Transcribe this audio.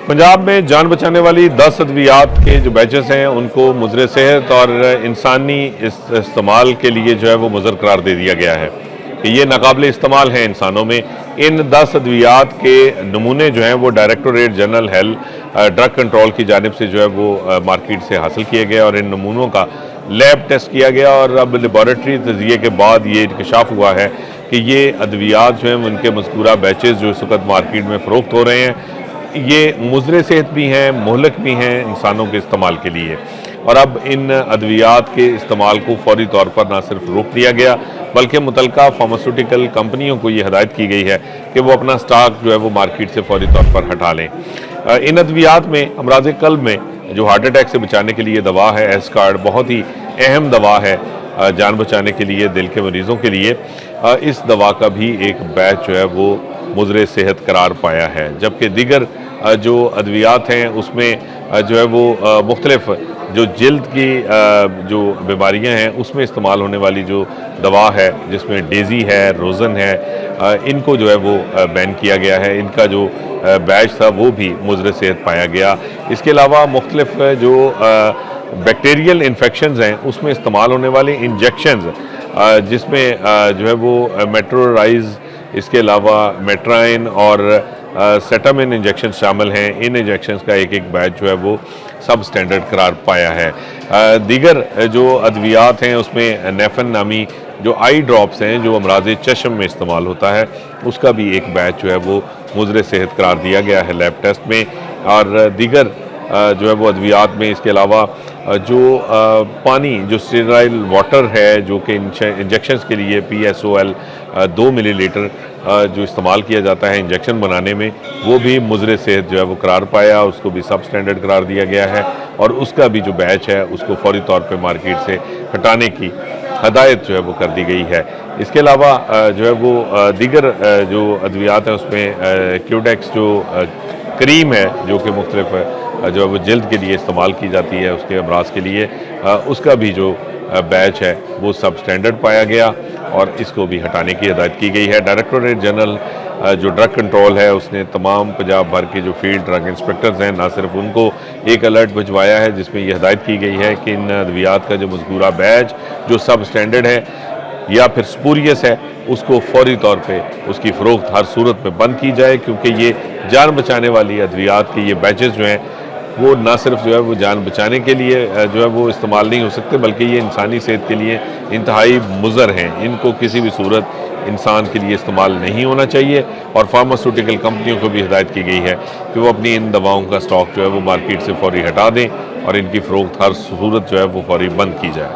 पंजाब में जान बचाने वाली 10 अद्वियात के जो बैचेस हैं उनको मुज़र सेहत और इंसानी इस्तेमाल के लिए जो है वो मुज़र करार दे दिया गया है कि ये नाकाबिल इस्तेमाल हैं इंसानों में। इन 10 अद्वियात के नमूने जो हैं वो directorate general health drug control की जानिब से जो है वो मार्केट से हासिल किए गए और इन नमूनों का लैब टेस्ट किया गया और अब लेबॉरेटरी तजिए के बाद ये इंकशाफ हुआ है कि ये अद्वियात जो हैं उनके मज़कूरा बैचेस जो इस वक्त मार्केट में फ़रोख्त हो रहे हैं ये मुज़र सेहत भी हैं, मुहलक भी हैं इंसानों के इस्तेमाल के लिए। और अब इन अद्वियात के इस्तेमाल को फौरी तौर पर ना सिर्फ रोक दिया गया बल्कि मुतलका फार्मास्यूटिकल कंपनियों को ये हिदायत की गई है कि वो अपना स्टॉक जो है वो मार्केट से फौरी तौर पर हटा लें। इन अद्वियात में अमराज कल्ब में जो हार्ट अटैक से बचाने के लिए दवा है एस्कार्ड बहुत ही अहम दवा है जान बचाने के लिए, दिल के मरीज़ों के लिए। इस दवा का भी एक बैच जो है वो मुज़र सेहत करार पाया है, जबकि दीगर जो अद्वियात हैं उसमें जो है वो मुख्तलिफ जो जिल्द की जो बीमारियां हैं उसमें इस्तेमाल होने वाली जो दवा है जिसमें डेज़ी है, रोज़न है, इनको जो है वो बैन किया गया है। इनका जो बैच था वो भी मुज़र सेहत पाया गया। इसके अलावा मुख्तलिफ जो बैक्टीरियल इन्फेक्शंस हैं उसमें इस्तेमाल होने वाले इंजेक्शंस जिसमें जो है वो मेट्रोराइज, इसके अलावा मेट्राइन और सेटामिन इंजेक्शन शामिल हैं। इन इंजेक्शंस का एक एक बैच जो है वो सब स्टैंडर्ड करार पाया है। दीगर जो अद्वियात हैं उसमें नेफन नामी जो आई ड्रॉप्स हैं जो अमराज चश्म में इस्तेमाल होता है उसका भी एक बैच जो है वो मुज़र सेहत करार दिया गया है लैब टेस्ट में। और दीगर जो है वो अद्वियात में इसके अलावा जो पानी जो स्टेराइल वाटर है जो कि इंजेक्शंस के लिए PSOL 2 मिलीलीटर जो इस्तेमाल किया जाता है इंजेक्शन बनाने में वो भी मुज़र सेहत जो है वो करार पाया, उसको भी सब स्टैंडर्ड करार दिया गया है और उसका भी जो बैच है उसको फौरी तौर पे मार्केट से हटाने की हदायत जो है वो कर दी गई है। इसके अलावा जो है वो दीगर जो अद्वियात हैं उसमें क्यूडेक्स जो क्रीम है जो कि मुख्तलिफ जो है वो जल्द के लिए इस्तेमाल की जाती है उसके अमराज के लिए, उसका भी जो बैच है वो सब स्टैंडर्ड पाया गया और इसको भी हटाने की हिदायत की गई है। डायरेक्टोरेट जनरल जो ड्रग कंट्रोल है उसने तमाम पंजाब भर के जो फील्ड ड्रग इंस्पेक्टर्स हैं ना सिर्फ उनको एक अलर्ट भिजवाया है जिसमें यह हिदायत की गई है कि इन अद्वियात का जो मज़कूरा बैच जो सब स्टैंडर्ड है या फिर स्पूरियस है उसको फौरी तौर पे उसकी फ़रोख्त हर सूरत में बंद की जाए, क्योंकि ये जान बचाने वाली अद्वियात के ये बैचेस जो हैं वो ना सिर्फ जो है वो जान बचाने के लिए जो है वो इस्तेमाल नहीं हो सकते बल्कि ये इंसानी सेहत के लिए इंतहाई मुज़र हैं। इनको किसी भी सूरत इंसान के लिए इस्तेमाल नहीं होना चाहिए और फार्मास्यूटिकल कंपनियों को भी हिदायत की गई है कि वो अपनी इन दवाओं का स्टॉक जो है वो मार्केट से फौरी हटा दें और इनकी फ़रोख्त हर सूरत जो है वो फौरी बंद की जाए।